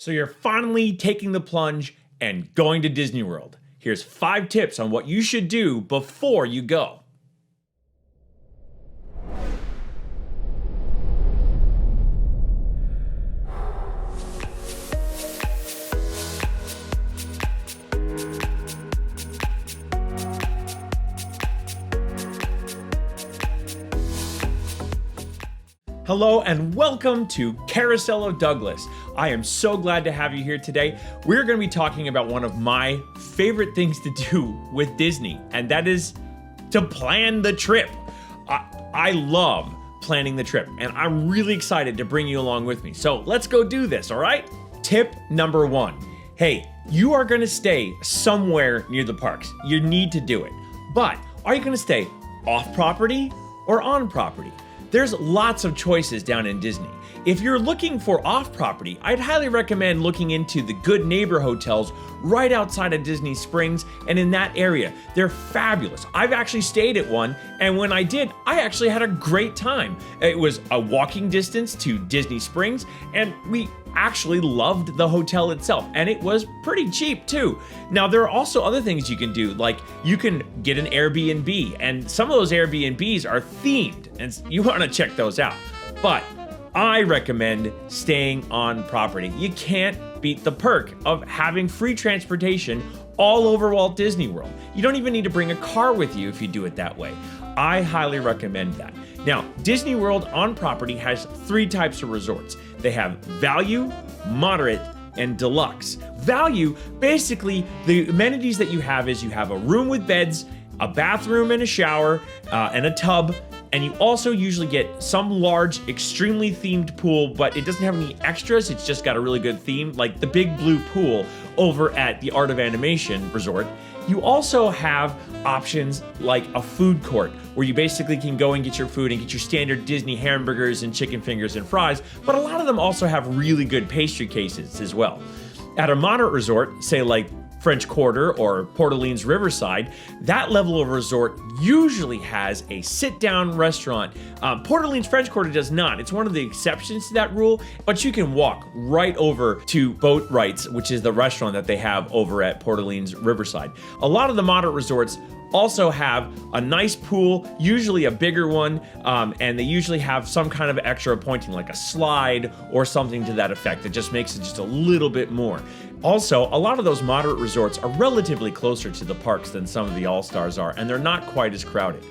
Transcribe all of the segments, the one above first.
So you're finally taking the plunge and going to Disney World. Here's 5 tips on what you should do before you go. Hello and welcome to Carousel of Douglas. I am so glad to have you here today. We're going to be talking about one of my favorite things to do with Disney, and that is to plan the trip. I love planning the trip, and I'm really excited to bring you along with me. So let's go do this, all right? Tip number 1. Hey, you are going to stay somewhere near the parks. You need to do it. But are you going to stay off property or on property? There's lots of choices down in Disney. If you're looking for off-property, I'd highly recommend looking into the Good Neighbor hotels right outside of Disney Springs and in that area. They're fabulous. I've actually stayed at one, and when I did, I actually had a great time. It was a walking distance to Disney Springs, and we actually loved the hotel itself, and it was pretty cheap too. Now, there are also other things you can do, like you can get an Airbnb, and some of those Airbnbs are themed, and you want to check those out. But I recommend staying on property. You can't beat the perk of having free transportation all over Walt Disney World. You don't even need to bring a car with you if you do it that way. I highly recommend that. Now, Disney World on property has 3 types of resorts. They have value, moderate, and deluxe. Value, basically, the amenities that you have is you have a room with beds, a bathroom and a shower, and a tub, and you also usually get some large, extremely themed pool, but it doesn't have any extras. It's just got a really good theme, like the big blue pool over at the Art of Animation Resort. You also have options like a food court where you basically can go and get your food and get your standard Disney hamburgers and chicken fingers and fries, but a lot of them also have really good pastry cases as well. At a moderate resort, say like French Quarter or Port Orleans Riverside, that level of resort usually has a sit-down restaurant. Port Orleans French Quarter does not. It's one of the exceptions to that rule, but you can walk right over to Boatwright's, which is the restaurant that they have over at Port Orleans Riverside. A lot of the moderate resorts also have a nice pool, usually a bigger one, and they usually have some kind of extra appointing like a slide or something to that effect that just makes it just a little bit more. Also, a lot of those moderate resorts are relatively closer to the parks than some of the all-stars are, and they're not quite as crowded.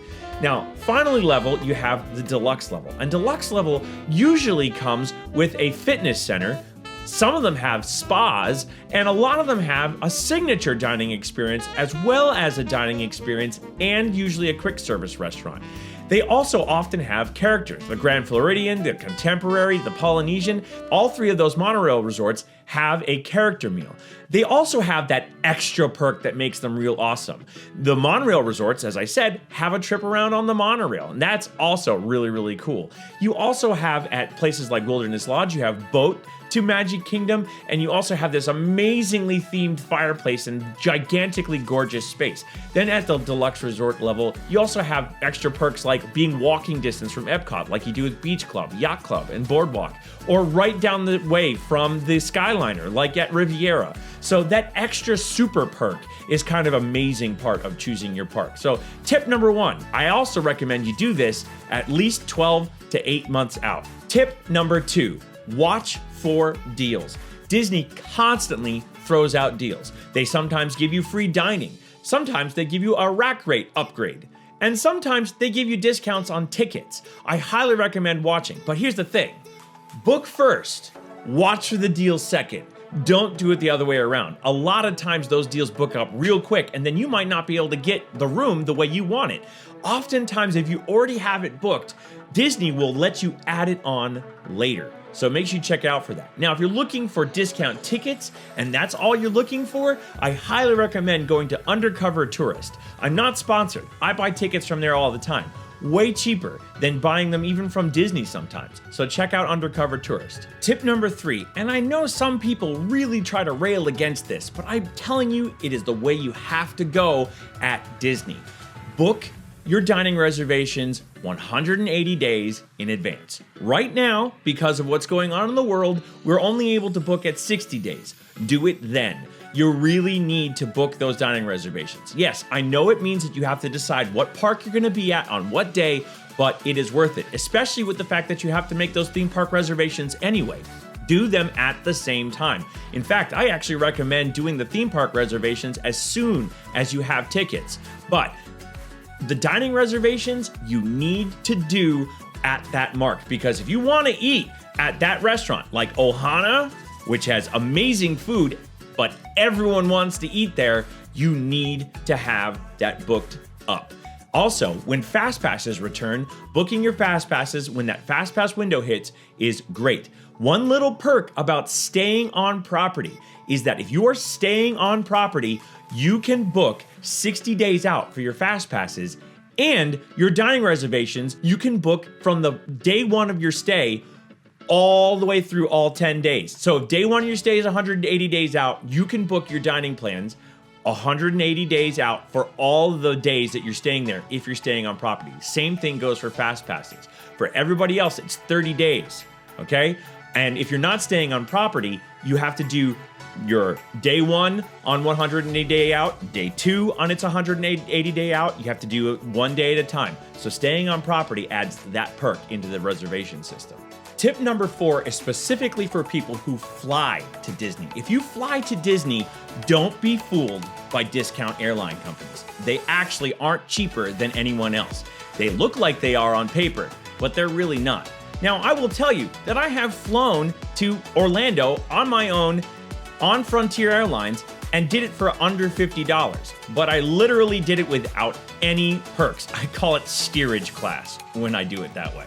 Now, finally level, you have the deluxe level, and deluxe level usually comes with a fitness center. Some of them have spas, and a lot of them have a signature dining experience as well as a dining experience and usually a quick service restaurant. They also often have characters. The Grand Floridian, the Contemporary, the Polynesian, all 3 of those monorail resorts have a character meal. They also have that extra perk that makes them real awesome. The monorail resorts, as I said, have a trip around on the monorail, and that's also really, really cool. You also have at places like Wilderness Lodge, you have boat to Magic Kingdom, and you also have this amazingly themed fireplace and gigantically gorgeous space. Then at the deluxe resort level, you also have extra perks like being walking distance from Epcot, like you do with Beach Club, Yacht Club, and Boardwalk, or right down the way from the Skyliner, like at Riviera. So that extra super perk is kind of amazing part of choosing your park. So tip number 1, I also recommend you do this at least 12 to 8 months out. Tip number 2, watch for deals. Disney constantly throws out deals. They sometimes give you free dining. Sometimes they give you a rack rate upgrade. And sometimes they give you discounts on tickets. I highly recommend watching, but here's the thing. Book first, watch for the deals second. Don't do it the other way around. A lot of times those deals book up real quick, and then you might not be able to get the room the way you want it. Oftentimes, if you already have it booked, Disney will let you add it on later. So make sure you check out for that. Now, if you're looking for discount tickets and that's all you're looking for, I highly recommend going to Undercover Tourist. I'm not sponsored. I buy tickets from there all the time. Way cheaper than buying them even from Disney sometimes. So check out Undercover Tourist. Tip number 3, and I know some people really try to rail against this, but I'm telling you, it is the way you have to go at Disney. Book your dining reservations 180 days in advance. Right now, because of what's going on in the world, we're only able to book at 60 days. Do it then. You really need to book those dining reservations. Yes, I know it means that you have to decide what park you're gonna be at on what day, but it is worth it, especially with the fact that you have to make those theme park reservations anyway. Do them at the same time. In fact, I actually recommend doing the theme park reservations as soon as you have tickets. But the dining reservations you need to do at that mark, because if you want to eat at that restaurant like Ohana, which has amazing food, but everyone wants to eat there, you need to have that booked up. Also, when Fast Passes return, booking your Fast Passes when that Fast Pass window hits is great. One little perk about staying on property is that if you are staying on property, you can book 60 days out for your Fast Passes, and your dining reservations you can book from the day one of your stay all the way through all 10 days. So if day one of your stay is 180 days out, you can book your dining plans 180 days out for all the days that you're staying there if you're staying on property. Same thing goes for Fast Passes. For everybody else, it's 30 days, okay? And if you're not staying on property, you have to do your day one on 180 day out, day two on its 180 day out. You have to do it one day at a time. So staying on property adds that perk into the reservation system. Tip number 4 is specifically for people who fly to Disney. If you fly to Disney, don't be fooled by discount airline companies. They actually aren't cheaper than anyone else. They look like they are on paper, but they're really not. Now, I will tell you that I have flown to Orlando on my own on Frontier Airlines and did it for under $50, but I literally did it without any perks. I call it steerage class when I do it that way.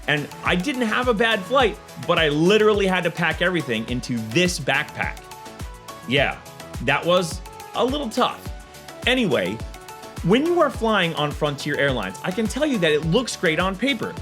And I didn't have a bad flight, but I literally had to pack everything into this backpack. Yeah, that was a little tough. Anyway, when you are flying on Frontier Airlines, I can tell you that it looks great on paper.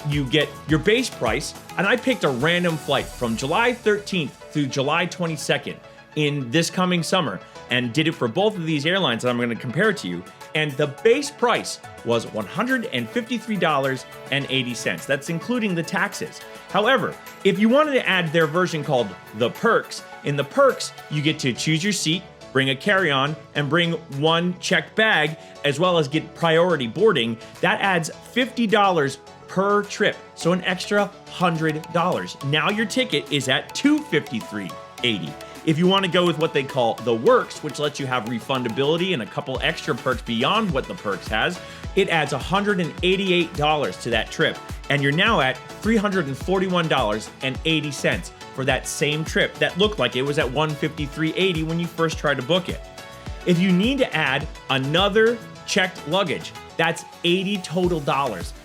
You get your base price, and I picked a random flight from July 13th through July 22nd in this coming summer, and did it for both of these airlines that I'm going to compare to you. And the base price was $153.80. That's including the taxes. However, if you wanted to add their version called the perks, in the perks, you get to choose your seat, bring a carry-on, and bring one checked bag, as well as get priority boarding. That adds $50 per trip, so an extra $100. Now your ticket is at $253.80. If you want to go with what they call the works, which lets you have refundability and a couple extra perks beyond what the perks has, it adds $188 to that trip, and you're now at $341.80 for that same trip that looked like it was at $153.80 when you first tried to book it. If you need to add another checked luggage, that's $80 total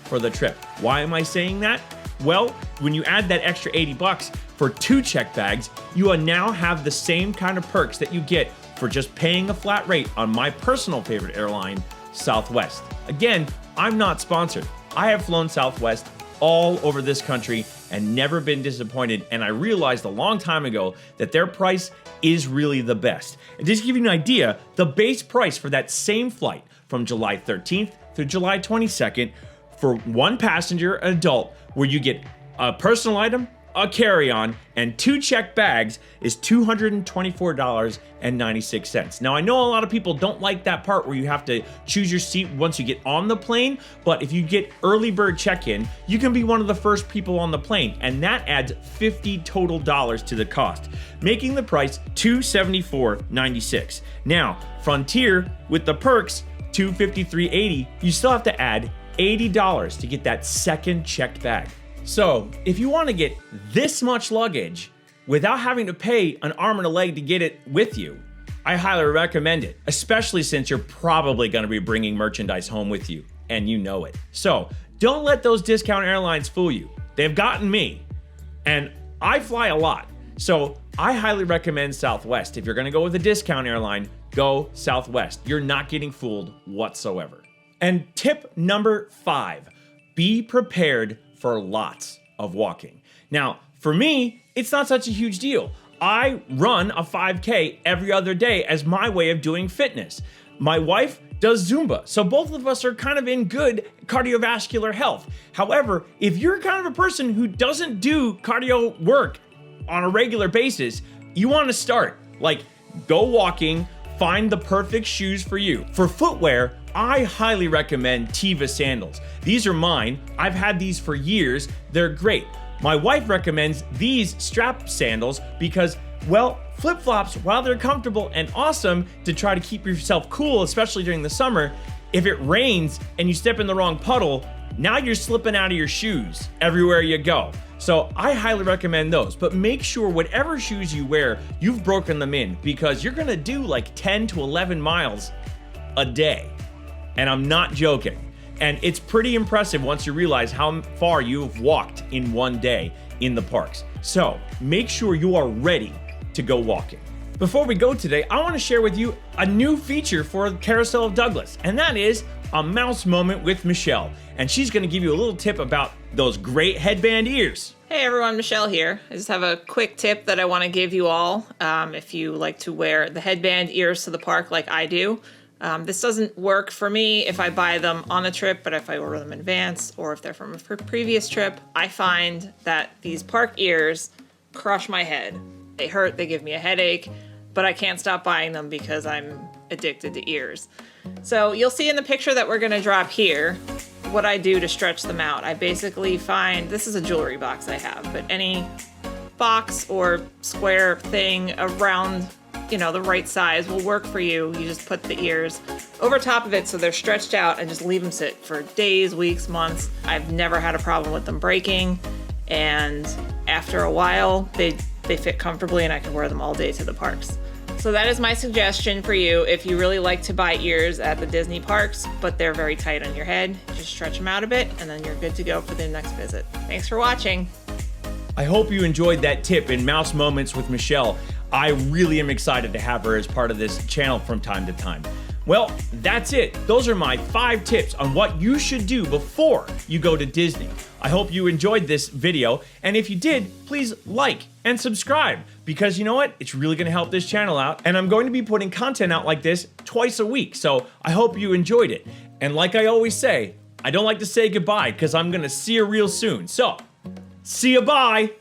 for the trip. Why am I saying that? Well, when you add that extra $80 for 2 checked bags, you now have the same kind of perks that you get for just paying a flat rate on my personal favorite airline, Southwest. Again, I'm not sponsored. I have flown Southwest all over this country and never been disappointed, and I realized a long time ago that their price is really the best. And just to give you an idea, the base price for that same flight from July 13th through July 22nd for one passenger, an adult, where you get a personal item, a carry-on, and 2 checked bags is $224.96. Now, I know a lot of people don't like that part where you have to choose your seat once you get on the plane, but if you get early bird check-in, you can be one of the first people on the plane, and that adds $50 total to the cost, making the price $274.96. Now, Frontier, with the perks, $253.80, you still have to add $80 to get that second checked bag. So, if you want to get this much luggage without having to pay an arm and a leg to get it with you, I highly recommend it, especially since you're probably going to be bringing merchandise home with you, and you know it. So, don't let those discount airlines fool you. They've gotten me, and I fly a lot. So, I highly recommend Southwest. If you're going to go with a discount airline, go Southwest. You're not getting fooled whatsoever. And tip number 5, be prepared for lots of walking. Now, for me, it's not such a huge deal. I run a 5K every other day as my way of doing fitness. My wife does Zumba. So both of us are kind of in good cardiovascular health. However, if you're kind of a person who doesn't do cardio work on a regular basis, you want to start. Like, go walking, find the perfect shoes for you. For footwear, I highly recommend Teva sandals. These are mine. I've had these for years. They're great. My wife recommends these strap sandals because, well, flip-flops, while they're comfortable and awesome to try to keep yourself cool, especially during the summer, if it rains and you step in the wrong puddle, now you're slipping out of your shoes everywhere you go. So I highly recommend those, but make sure whatever shoes you wear, you've broken them in, because you're gonna do like 10 to 11 miles a day. And I'm not joking. And it's pretty impressive once you realize how far you've walked in one day in the parks. So make sure you are ready to go walking. Before we go today, I want to share with you a new feature for Carousel of Douglas, and that is a mouse moment with Michelle. And she's going to give you a little tip about those great headband ears. Hey everyone, Michelle here. I just have a quick tip that I want to give you all if you like to wear the headband ears to the park like I do. This doesn't work for me if I buy them on a trip, but if I order them in advance or if they're from a previous trip, I find that these park ears crush my head. They hurt, they give me a headache, but I can't stop buying them because I'm addicted to ears. So you'll see in the picture that we're gonna drop here what I do to stretch them out. I basically find, this is a jewelry box I have, but any box or square thing around, you know, the right size will work for you. You just put the ears over top of it so they're stretched out and just leave them sit for days, weeks, months. I've never had a problem with them breaking, and after a while, they fit comfortably and I can wear them all day to the parks. So that is my suggestion for you if you really like to buy ears at the Disney parks, but they're very tight on your head. Just stretch them out a bit and then you're good to go for the next visit. Thanks for watching. I hope you enjoyed that tip in Mouse Moments with Michelle. I really am excited to have her as part of this channel from time to time. Well, that's it. Those are my 5 tips on what you should do before you go to Disney. I hope you enjoyed this video, and if you did, please like and subscribe, because you know what? It's really gonna help this channel out, and I'm going to be putting content out like this twice a week, so I hope you enjoyed it. And like I always say, I don't like to say goodbye because I'm gonna see you real soon. So, see you, bye.